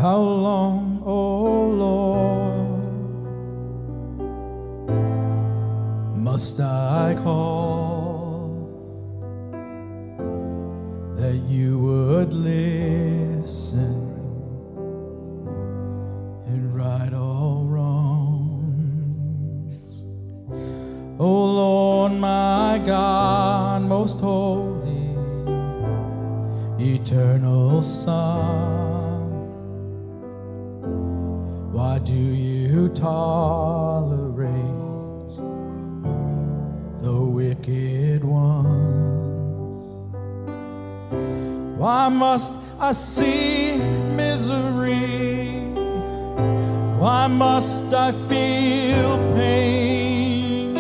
How long, oh Lord, must I call that you would listen and right all wrongs? Oh Lord, my God, most holy, eternal Son, why do you tolerate the wicked ones? Why must I see misery? Why must I feel pain?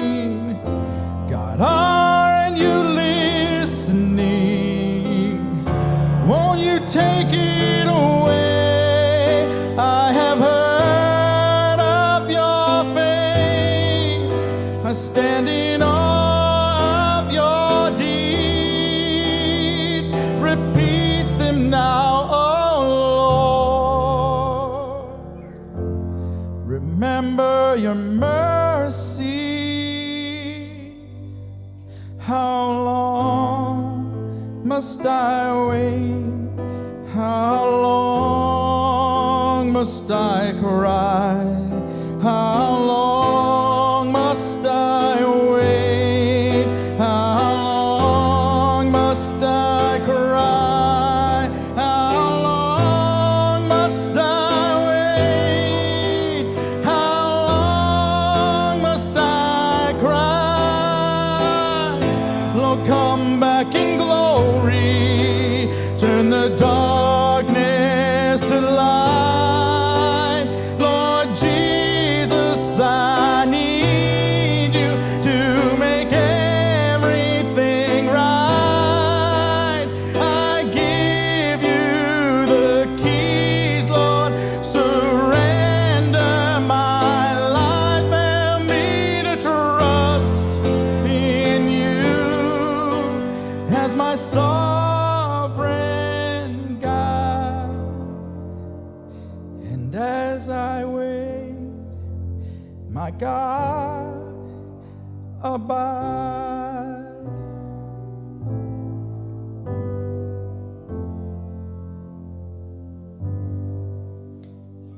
God, aren't you listening? Won't you take it away? I have heard of your fame. I stand in awe of your deeds. Repeat them now, oh Lord. Remember your mercy. How long must I wait? How long must I cry? How long must I wait? How long must I cry? How long must I wait? How long must I cry? Lord, come back in glory, turn the darkness to light. Lord Jesus, I need you to make everything right. I give you the keys, Lord. Surrender my life. Help me to trust in you as my sovereign God. And as I wait, my God, abide.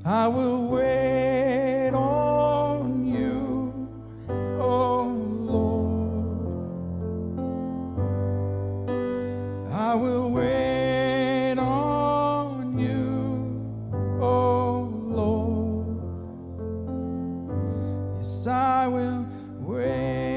I will wait on you, oh Lord. I will wait on you, oh Lord. Yes, I will wait.